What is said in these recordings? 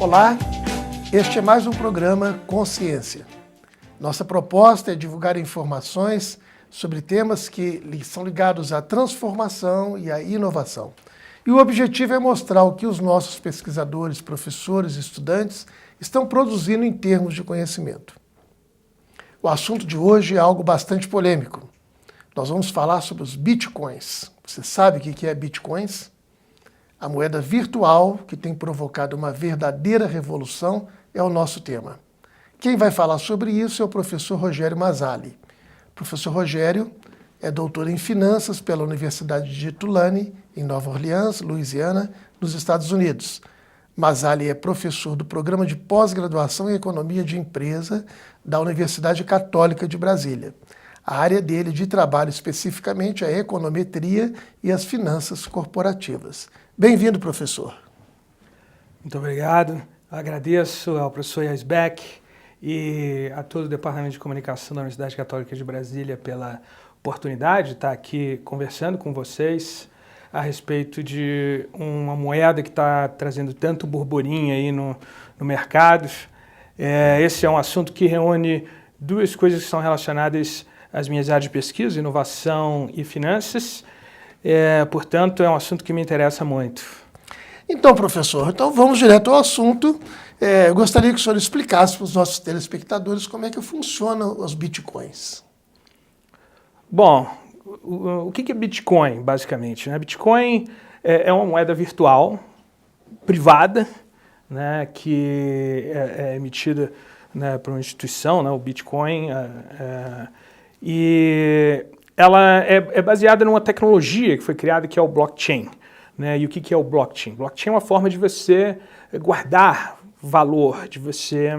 Olá, este é mais um programa Consciência. Nossa proposta é divulgar informações sobre temas que são ligados à transformação e à inovação. E o objetivo é mostrar o que os nossos pesquisadores, professores e estudantes estão produzindo em termos de conhecimento. O assunto de hoje é algo bastante polêmico. Nós vamos falar sobre os bitcoins. Você sabe o que é bitcoins? A moeda virtual que tem provocado uma verdadeira revolução é o nosso tema. Quem vai falar sobre isso é o professor Rogério Mazzali. O professor Rogério é doutor em finanças pela Universidade de Tulane, em Nova Orleans, Louisiana, nos Estados Unidos. Mazzali é professor do programa de pós-graduação em economia de empresa da Universidade Católica de Brasília. A área dele de trabalho especificamente é a econometria e as finanças corporativas. Bem-vindo, professor. Muito obrigado. Agradeço ao professor Yasbeck e a todo o Departamento de Comunicação da Universidade Católica de Brasília pela oportunidade de estar aqui conversando com vocês a respeito de uma moeda que está trazendo tanto burburinho aí no mercado. Esse é um assunto que reúne duas coisas que são relacionadas às minhas áreas de pesquisa, inovação e finanças. Portanto, é um assunto que me interessa muito. Então, professor, vamos direto ao assunto. Eu gostaria que o senhor explicasse para os nossos telespectadores como é que funcionam os bitcoins. Bom, o que é Bitcoin, basicamente? Bitcoin é uma moeda virtual, privada, né, que é emitida, né, por uma instituição, né, o Bitcoin, e ela é baseada numa tecnologia que foi criada que é o blockchain. Né? E o que é o blockchain? Blockchain é uma forma de você guardar valor, de você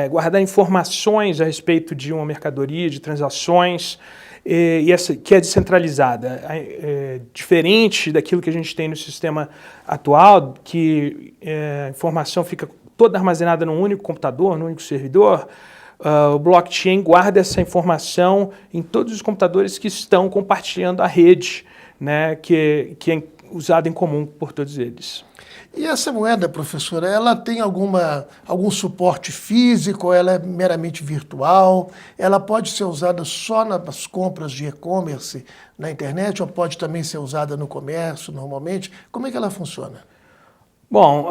guardar informações a respeito de uma mercadoria, de transações, e essa que é descentralizada. Diferente daquilo que a gente tem no sistema atual, que a informação fica toda armazenada num único computador, num único servidor. O blockchain guarda essa informação em todos os computadores que estão compartilhando a rede, né, que é usada em comum por todos eles. E essa moeda, professora, ela tem algum suporte físico, ela é meramente virtual, ela pode ser usada só nas compras de e-commerce na internet ou pode também ser usada no comércio normalmente? Como é que ela funciona? Bom,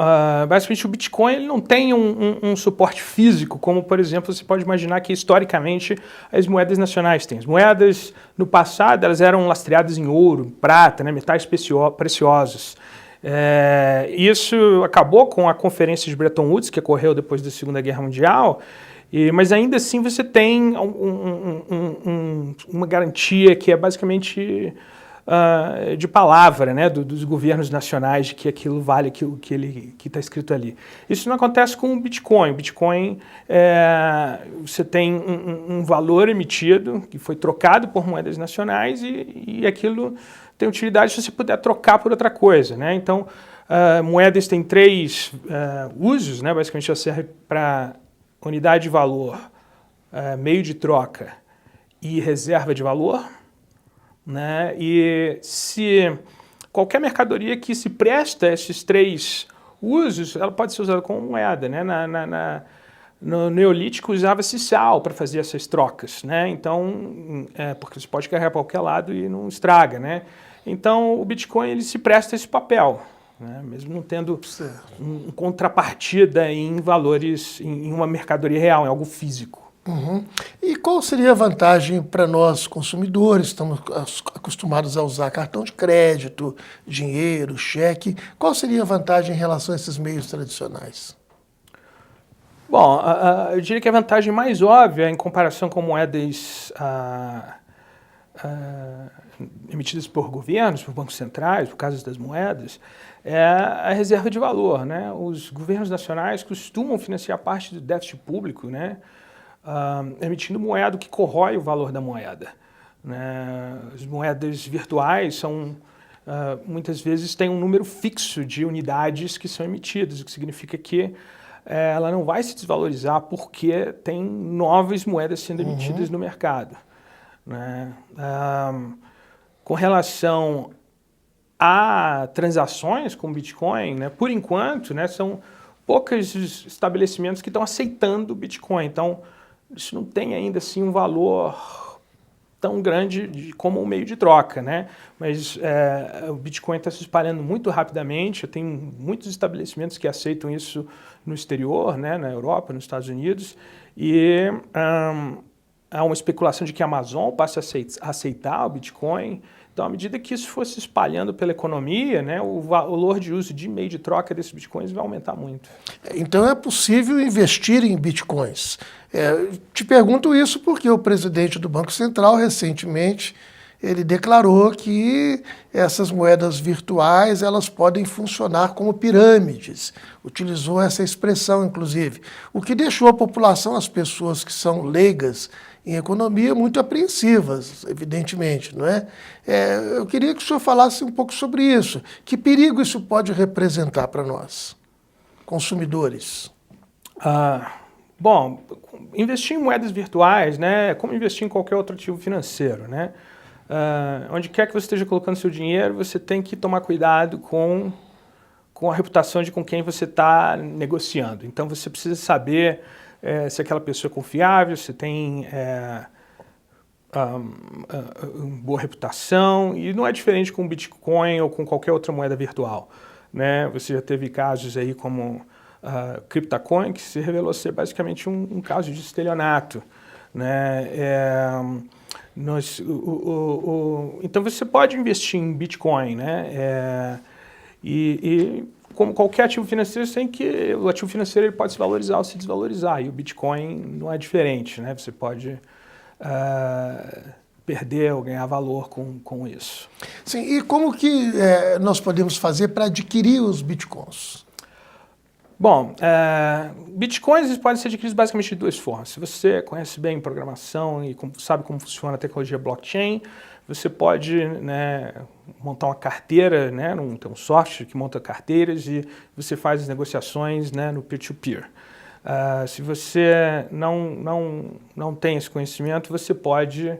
basicamente o Bitcoin ele não tem um suporte físico, como, por exemplo, você pode imaginar que historicamente as moedas nacionais têm. As moedas, no passado, elas eram lastreadas em ouro, prata, né, metais preciosos. Isso acabou com a Conferência de Bretton Woods, que ocorreu depois da Segunda Guerra Mundial, mas ainda assim você tem uma garantia que é basicamente de palavra, né, dos governos nacionais, de que aquilo vale aquilo que está escrito ali. Isso não acontece com o Bitcoin. O Bitcoin, você tem um valor emitido, que foi trocado por moedas nacionais, e aquilo tem utilidade se você puder trocar por outra coisa. Né? Então, moedas têm três usos, né? Basicamente ela serve para unidade de valor, meio de troca e reserva de valor. Né? E se qualquer mercadoria que se presta a esses três usos, ela pode ser usada como moeda. Né? No Neolítico usava-se sal para fazer essas trocas, né? Então, porque você pode carregar para qualquer lado e não estraga. Né? Então, o Bitcoin ele se presta a esse papel, né? Mesmo não tendo contrapartida em valores, em uma mercadoria real, em algo físico. Uhum. E qual seria a vantagem para nós consumidores? Estamos acostumados a usar cartão de crédito, dinheiro, cheque. Qual seria a vantagem em relação a esses meios tradicionais? Bom, eu diria que a vantagem mais óbvia em comparação com moedas emitidas por governos, por bancos centrais, por causa das moedas, é a reserva de valor. Né? Os governos nacionais costumam financiar parte do déficit público, né? Emitindo moeda que corrói o valor da moeda. Né? As moedas virtuais muitas vezes têm um número fixo de unidades que são emitidas, o que significa que ela não vai se desvalorizar porque tem novas moedas sendo emitidas no mercado. Né? Com relação há transações com Bitcoin, né? Por enquanto, né, são poucos estabelecimentos que estão aceitando o Bitcoin. Então, isso não tem ainda assim um valor tão grande como um meio de troca, né? Mas o Bitcoin está se espalhando muito rapidamente. Tem muitos estabelecimentos que aceitam isso no exterior, né? Na Europa, nos Estados Unidos. E há uma especulação de que a Amazon passe a aceitar o Bitcoin. Então, à medida que isso for se espalhando pela economia, né, o valor de uso de meio de troca desses bitcoins vai aumentar muito. Então é possível investir em bitcoins. Te pergunto isso porque o presidente do Banco Central, recentemente, ele declarou que essas moedas virtuais elas podem funcionar como pirâmides. Utilizou essa expressão, inclusive. O que deixou a população, as pessoas que são leigas em economia, muito apreensivas, evidentemente, não é? Eu queria que o senhor falasse um pouco sobre isso. Que perigo isso pode representar para nós, consumidores? Bom, investir em moedas virtuais, né, é como investir em qualquer outro ativo financeiro, né? Onde quer que você esteja colocando seu dinheiro, você tem que tomar cuidado com a reputação de com quem você está negociando. Então, você precisa saber se aquela pessoa é confiável, se tem boa reputação, e não é diferente com o Bitcoin ou com qualquer outra moeda virtual, né? Você já teve casos aí como CryptoCoin, que se revelou ser basicamente um caso de estelionato, né? Então você pode investir em Bitcoin, né? E como qualquer ativo financeiro, o ativo financeiro ele pode se valorizar ou se desvalorizar, e o Bitcoin não é diferente, né? Você pode perder ou ganhar valor com isso. Sim, e como que nós podemos fazer para adquirir os Bitcoins? Bom, Bitcoins podem ser adquiridos basicamente de duas formas. Se você conhece bem programação e sabe como funciona a tecnologia blockchain, você pode, né, montar uma carteira, né, tem um software que monta carteiras e você faz as negociações, né, no peer-to-peer. Se você não tem esse conhecimento, você pode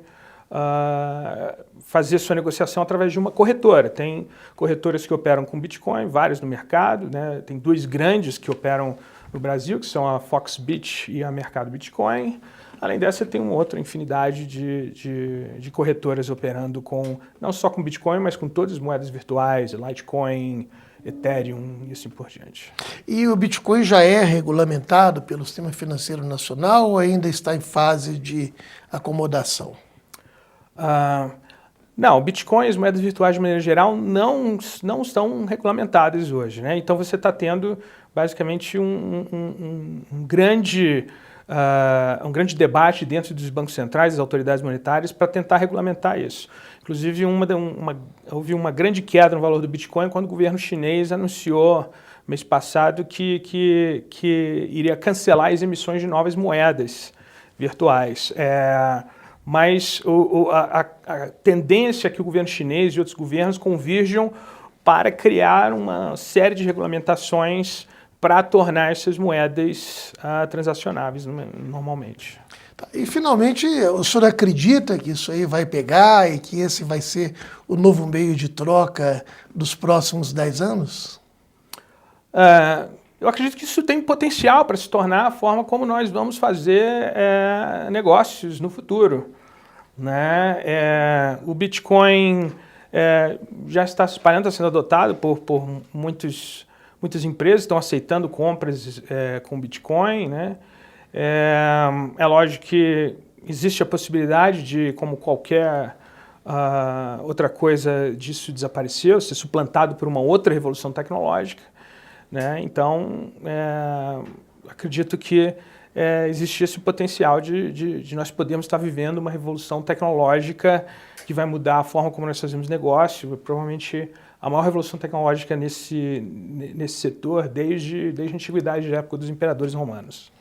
fazer sua negociação através de uma corretora. Tem corretoras que operam com Bitcoin, várias no mercado, né? Tem duas grandes que operam no Brasil, que são a Foxbit e a Mercado Bitcoin. Além dessa, tem uma outra infinidade de corretoras operando não só com Bitcoin, mas com todas as moedas virtuais, Litecoin, Ethereum e assim por diante. E o Bitcoin já é regulamentado pelo Sistema Financeiro Nacional ou ainda está em fase de acomodação? Não, Bitcoin e as moedas virtuais de maneira geral não estão regulamentadas hoje, né? Então você está tendo basicamente um grande debate dentro dos bancos centrais, das autoridades monetárias, para tentar regulamentar isso. Inclusive, houve uma grande queda no valor do Bitcoin quando o governo chinês anunciou, mês passado, que iria cancelar as emissões de novas moedas virtuais. Mas a tendência é que o governo chinês e outros governos convirjam para criar uma série de regulamentações para tornar essas moedas transacionáveis normalmente. E, finalmente, o senhor acredita que isso aí vai pegar e que esse vai ser o novo meio de troca dos próximos 10 anos? Eu acredito que isso tem potencial para se tornar a forma como nós vamos fazer negócios no futuro, né? O Bitcoin já está se espalhando, está sendo adotado por muitas empresas, estão aceitando compras com Bitcoin, né? É lógico que existe a possibilidade de, como qualquer outra coisa, disso desaparecer, ser suplantado por uma outra revolução tecnológica, né? Então, acredito que existe esse potencial de nós podermos estar vivendo uma revolução tecnológica que vai mudar a forma como nós fazemos negócio, provavelmente a maior revolução tecnológica nesse setor desde a antiguidade, da época dos imperadores romanos.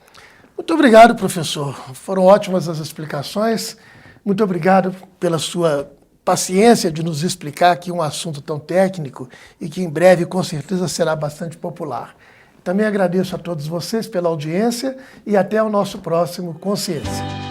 Muito obrigado, professor. Foram ótimas as explicações. Muito obrigado pela sua paciência de nos explicar aqui um assunto tão técnico e que em breve, com certeza, será bastante popular. Também agradeço a todos vocês pela audiência e até o nosso próximo Consciência.